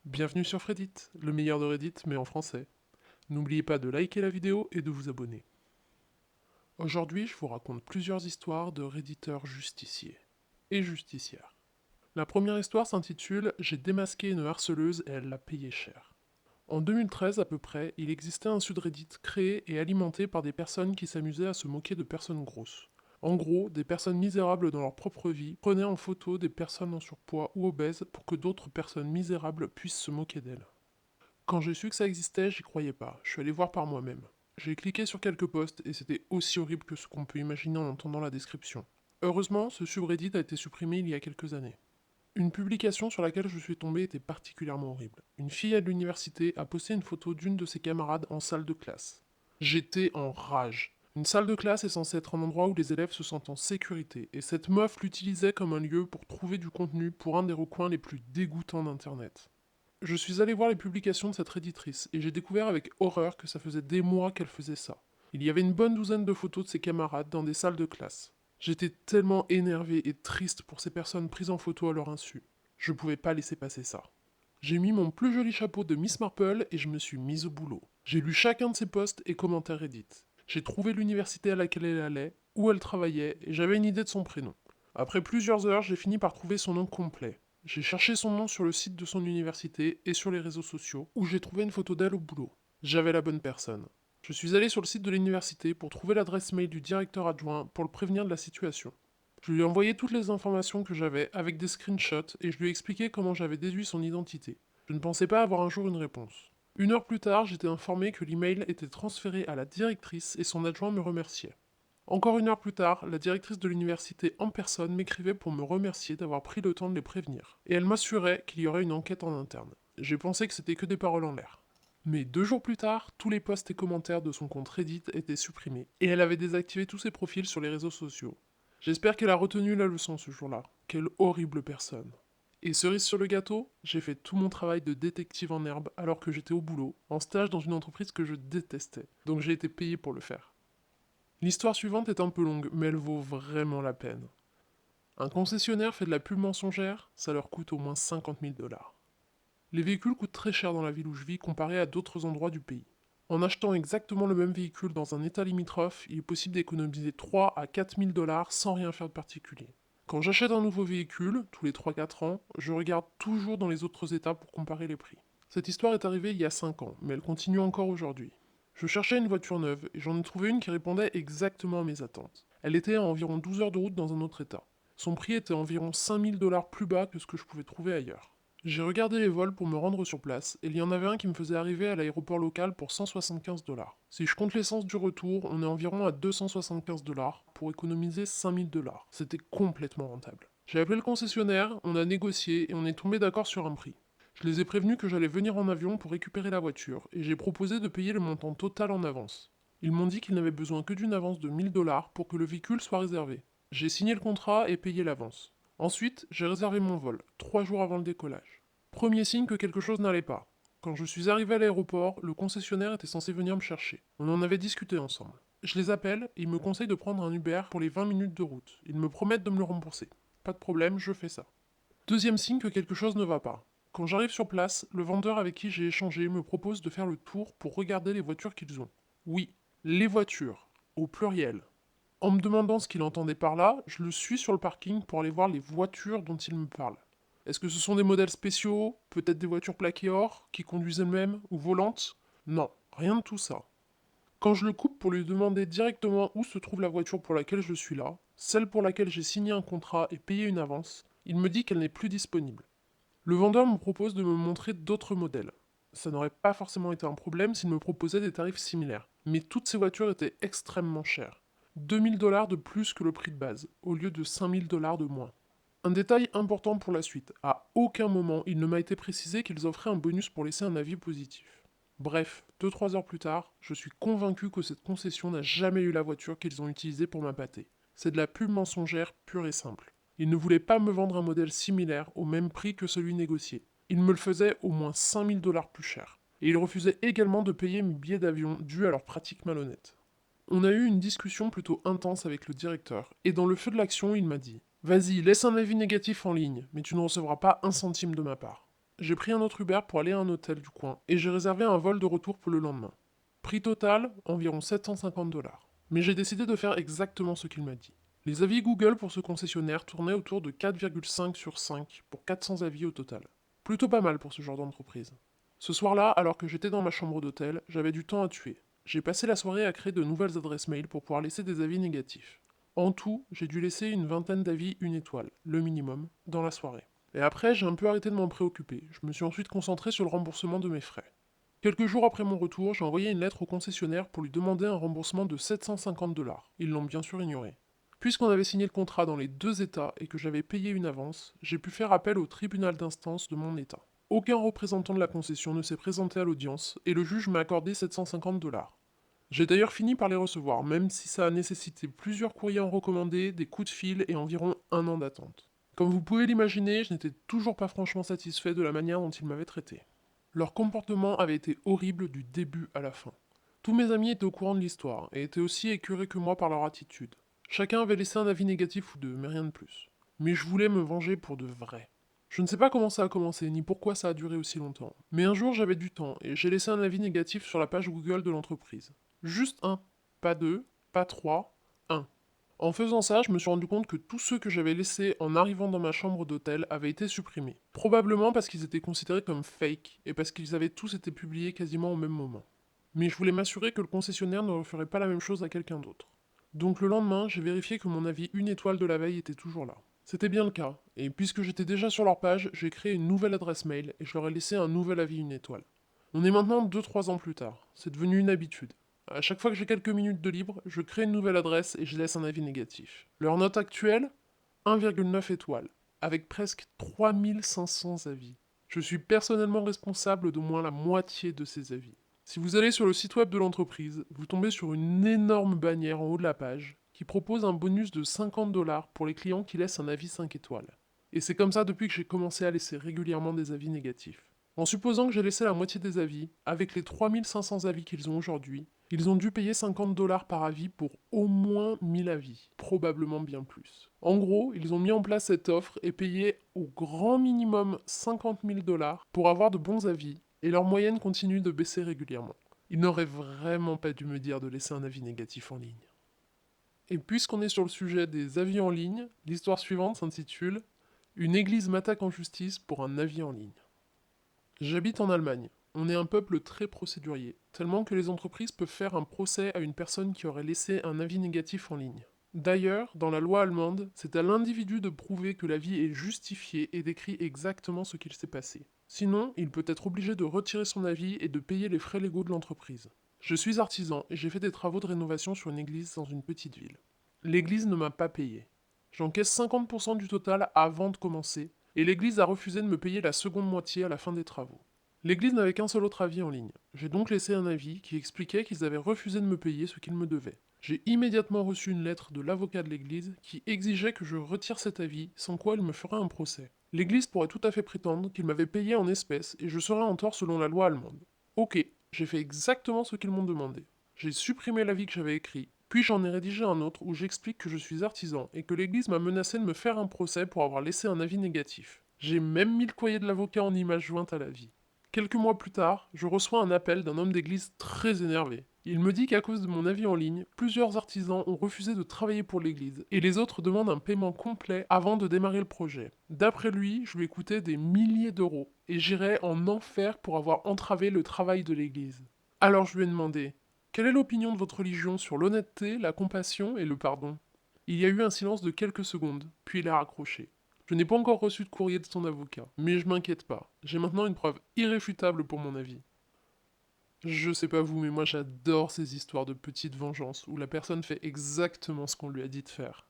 Bienvenue sur Reddit, le meilleur de Reddit mais en français. N'oubliez pas de liker la vidéo et de vous abonner. Aujourd'hui, je vous raconte plusieurs histoires de redditeurs justiciers et justicières. La première histoire s'intitule J'ai démasqué une harceleuse et elle l'a payé cher. En 2013 à peu près, il existait un subreddit créé et alimenté par des personnes qui s'amusaient à se moquer de personnes grosses. En gros, des personnes misérables dans leur propre vie prenaient en photo des personnes en surpoids ou obèses pour que d'autres personnes misérables puissent se moquer d'elles. Quand j'ai su que ça existait, j'y croyais pas. Je suis allé voir par moi-même. J'ai cliqué sur quelques posts et c'était aussi horrible que ce qu'on peut imaginer en entendant la description. Heureusement, ce subreddit a été supprimé il y a quelques années. Une publication sur laquelle je suis tombé était particulièrement horrible. Une fille à l'université a posté une photo d'une de ses camarades en salle de classe. J'étais en rage. Une salle de classe est censée être un endroit où les élèves se sentent en sécurité, et cette meuf l'utilisait comme un lieu pour trouver du contenu pour un des recoins les plus dégoûtants d'Internet. Je suis allé voir les publications de cette réditrice et j'ai découvert avec horreur que ça faisait des mois qu'elle faisait ça. Il y avait une bonne douzaine de photos de ses camarades dans des salles de classe. J'étais tellement énervé et triste pour ces personnes prises en photo à leur insu. Je pouvais pas laisser passer ça. J'ai mis mon plus joli chapeau de Miss Marple et je me suis mise au boulot. J'ai lu chacun de ses posts et commentaires Reddit. J'ai trouvé l'université à laquelle elle allait, où elle travaillait, et j'avais une idée de son prénom. Après plusieurs heures, j'ai fini par trouver son nom complet. J'ai cherché son nom sur le site de son université et sur les réseaux sociaux, où j'ai trouvé une photo d'elle au boulot. J'avais la bonne personne. Je suis allé sur le site de l'université pour trouver l'adresse mail du directeur adjoint pour le prévenir de la situation. Je lui ai envoyé toutes les informations que j'avais avec des screenshots et je lui ai expliqué comment j'avais déduit son identité. Je ne pensais pas avoir un jour une réponse. Une heure plus tard, j'étais informé que l'email était transféré à la directrice et son adjoint me remerciait. Encore une heure plus tard, la directrice de l'université en personne m'écrivait pour me remercier d'avoir pris le temps de les prévenir. Et elle m'assurait qu'il y aurait une enquête en interne. J'ai pensé que c'était que des paroles en l'air. Mais 2 jours plus tard, tous les posts et commentaires de son compte Reddit étaient supprimés, et elle avait désactivé tous ses profils sur les réseaux sociaux. J'espère qu'elle a retenu la leçon ce jour-là. Quelle horrible personne. Et cerise sur le gâteau, j'ai fait tout mon travail de détective en herbe alors que j'étais au boulot, en stage dans une entreprise que je détestais. Donc j'ai été payé pour le faire. L'histoire suivante est un peu longue, mais elle vaut vraiment la peine. Un concessionnaire fait de la pub mensongère, ça leur coûte au moins 50 000 $. Les véhicules coûtent très cher dans la ville où je vis comparé à d'autres endroits du pays. En achetant exactement le même véhicule dans un état limitrophe, il est possible d'économiser 3 à 4 000 $ sans rien faire de particulier. Quand j'achète un nouveau véhicule, tous les 3 4 ans, je regarde toujours dans les autres états pour comparer les prix. Cette histoire est arrivée il y a 5 ans, mais elle continue encore aujourd'hui. Je cherchais une voiture neuve et j'en ai trouvé une qui répondait exactement à mes attentes. Elle était à environ 12 heures de route dans un autre état. Son prix était environ 5 000 $ plus bas que ce que je pouvais trouver ailleurs. J'ai regardé les vols pour me rendre sur place, et il y en avait un qui me faisait arriver à l'aéroport local pour 175 $. Si je compte l'essence du retour, on est environ à 275 $ pour économiser 5 000 $. C'était complètement rentable. J'ai appelé le concessionnaire, on a négocié et on est tombé d'accord sur un prix. Je les ai prévenus que j'allais venir en avion pour récupérer la voiture, et j'ai proposé de payer le montant total en avance. Ils m'ont dit qu'ils n'avaient besoin que d'une avance de 1 000 $ pour que le véhicule soit réservé. J'ai signé le contrat et payé l'avance. Ensuite, j'ai réservé mon vol, 3 jours avant le décollage. Premier signe que quelque chose n'allait pas. Quand je suis arrivé à l'aéroport, le concessionnaire était censé venir me chercher. On en avait discuté ensemble. Je les appelle et ils me conseillent de prendre un Uber pour les 20 minutes de route. Ils me promettent de me le rembourser. Pas de problème, je fais ça. Deuxième signe que quelque chose ne va pas. Quand j'arrive sur place, le vendeur avec qui j'ai échangé me propose de faire le tour pour regarder les voitures qu'ils ont. Oui, les voitures, au pluriel. En me demandant ce qu'il entendait par là, je le suis sur le parking pour aller voir les voitures dont il me parle. Est-ce que ce sont des modèles spéciaux, peut-être des voitures plaquées or, qui conduisent elles-mêmes ou volantes? Non, rien de tout ça. Quand je le coupe pour lui demander directement où se trouve la voiture pour laquelle je suis là, celle pour laquelle j'ai signé un contrat et payé une avance, il me dit qu'elle n'est plus disponible. Le vendeur me propose de me montrer d'autres modèles. Ça n'aurait pas forcément été un problème s'il me proposait des tarifs similaires, mais toutes ces voitures étaient extrêmement chères. 2 000 $ de plus que le prix de base, au lieu de 5 000 $ de moins. Un détail important pour la suite, à aucun moment il ne m'a été précisé qu'ils offraient un bonus pour laisser un avis positif. Bref, 2 3 heures plus tard, je suis convaincu que cette concession n'a jamais eu la voiture qu'ils ont utilisée pour m'appâter. C'est de la pub mensongère pure et simple. Ils ne voulaient pas me vendre un modèle similaire au même prix que celui négocié. Ils me le faisaient au moins 5 000 $ plus cher. Et ils refusaient également de payer mes billets d'avion dus à leur pratique malhonnête. On a eu une discussion plutôt intense avec le directeur, et dans le feu de l'action, il m'a dit: Vas-y, laisse un avis négatif en ligne, mais tu ne recevras pas un centime de ma part. j'ai pris un autre Uber pour aller à un hôtel du coin, et j'ai réservé un vol de retour pour le lendemain. Prix total, environ 750 $. Mais j'ai décidé de faire exactement ce qu'il m'a dit. Les avis Google pour ce concessionnaire tournaient autour de 4,5 sur 5 pour 400 avis au total. Plutôt pas mal pour ce genre d'entreprise. Ce soir-là, alors que j'étais dans ma chambre d'hôtel, j'avais du temps à tuer. J'ai passé la soirée à créer de nouvelles adresses mail pour pouvoir laisser des avis négatifs. En tout, j'ai dû laisser une vingtaine d'avis 1 étoile, le minimum, dans la soirée. Et après, j'ai un peu arrêté de m'en préoccuper. Je me suis ensuite concentré sur le remboursement de mes frais. Quelques jours après mon retour, j'ai envoyé une lettre au concessionnaire pour lui demander un remboursement de 750 $. Ils l'ont bien sûr ignoré. Puisqu'on avait signé le contrat dans les deux États et que j'avais payé une avance, j'ai pu faire appel au tribunal d'instance de mon État. Aucun représentant de la concession ne s'est présenté à l'audience et le juge m'a accordé 750 $. J'ai d'ailleurs fini par les recevoir, même si ça a nécessité plusieurs courriers en recommandé, des coups de fil et environ un an d'attente. Comme vous pouvez l'imaginer, je n'étais toujours pas franchement satisfait de la manière dont ils m'avaient traité. Leur comportement avait été horrible du début à la fin. Tous mes amis étaient au courant de l'histoire et étaient aussi écœurés que moi par leur attitude. Chacun avait laissé un avis négatif ou deux, mais rien de plus. Mais je voulais me venger pour de vrai. Je ne sais pas comment ça a commencé, ni pourquoi ça a duré aussi longtemps. Mais un jour j'avais du temps et j'ai laissé un avis négatif sur la page Google de l'entreprise. Juste un. Pas deux, pas trois, un. En faisant ça, je me suis rendu compte que tous ceux que j'avais laissés en arrivant dans ma chambre d'hôtel avaient été supprimés. Probablement parce qu'ils étaient considérés comme fake et parce qu'ils avaient tous été publiés quasiment au même moment. Mais je voulais m'assurer que le concessionnaire ne referait pas la même chose à quelqu'un d'autre. Donc le lendemain, j'ai vérifié que mon avis 1 étoile de la veille était toujours là. C'était bien le cas, et puisque j'étais déjà sur leur page, j'ai créé une nouvelle adresse mail et je leur ai laissé un nouvel avis 1 étoile. On est maintenant 2-3 ans plus tard, c'est devenu une habitude. À chaque fois que j'ai quelques minutes de libre, je crée une nouvelle adresse et je laisse un avis négatif. Leur note actuelle 1,9 étoiles, avec presque 3500 avis. Je suis personnellement responsable d'au moins la moitié de ces avis. Si vous allez sur le site web de l'entreprise, vous tombez sur une énorme bannière en haut de la page qui propose un bonus de 50 $ pour les clients qui laissent un avis 5 étoiles. Et c'est comme ça depuis que j'ai commencé à laisser régulièrement des avis négatifs. En supposant que j'ai laissé la moitié des avis, avec les 3500 avis qu'ils ont aujourd'hui, ils ont dû payer 50 $ par avis pour au moins 1000 avis, probablement bien plus. En gros, ils ont mis en place cette offre et payé au grand minimum 50 000 $ pour avoir de bons avis, et leur moyenne continue de baisser régulièrement. Ils n'auraient vraiment pas dû me dire de laisser un avis négatif en ligne. Et puisqu'on est sur le sujet des avis en ligne, l'histoire suivante s'intitule Une église m'attaque en justice pour un avis en ligne. J'habite en Allemagne. On est un peuple très procédurier, tellement que les entreprises peuvent faire un procès à une personne qui aurait laissé un avis négatif en ligne. D'ailleurs, dans la loi allemande, c'est à l'individu de prouver que l'avis est justifié et décrit exactement ce qu'il s'est passé. Sinon, il peut être obligé de retirer son avis et de payer les frais légaux de l'entreprise. Je suis artisan et j'ai fait des travaux de rénovation sur une église dans une petite ville. L'église ne m'a pas payé. J'encaisse 50% du total avant de commencer, et l'église a refusé de me payer la seconde moitié à la fin des travaux. L'église n'avait qu'un seul autre avis en ligne. J'ai donc laissé un avis qui expliquait qu'ils avaient refusé de me payer ce qu'ils me devaient. J'ai immédiatement reçu une lettre de l'avocat de l'église qui exigeait que je retire cet avis, sans quoi il me ferait un procès. L'église pourrait tout à fait prétendre qu'il m'avait payé en espèces et je serais en tort selon la loi allemande. Ok, j'ai fait exactement ce qu'ils m'ont demandé. J'ai supprimé l'avis que j'avais écrit, puis j'en ai rédigé un autre où j'explique que je suis artisan et que l'église m'a menacé de me faire un procès pour avoir laissé un avis négatif. J'ai même mis le courrier de l'avocat en image jointe à l'avis. Quelques mois plus tard, je reçois un appel d'un homme d'église très énervé. Il me dit qu'à cause de mon avis en ligne, plusieurs artisans ont refusé de travailler pour l'église, et les autres demandent un paiement complet avant de démarrer le projet. D'après lui, je lui ai coûté des milliers d'euros, et j'irai en enfer pour avoir entravé le travail de l'église. Alors je lui ai demandé, quelle est l'opinion de votre religion sur l'honnêteté, la compassion et le pardon? Il y a eu un silence de quelques secondes, puis il a raccroché. Je n'ai pas encore reçu de courrier de son avocat, mais je m'inquiète pas. J'ai maintenant une preuve irréfutable pour mon avis. Je sais pas vous, mais moi j'adore ces histoires de petites vengeances où la personne fait exactement ce qu'on lui a dit de faire.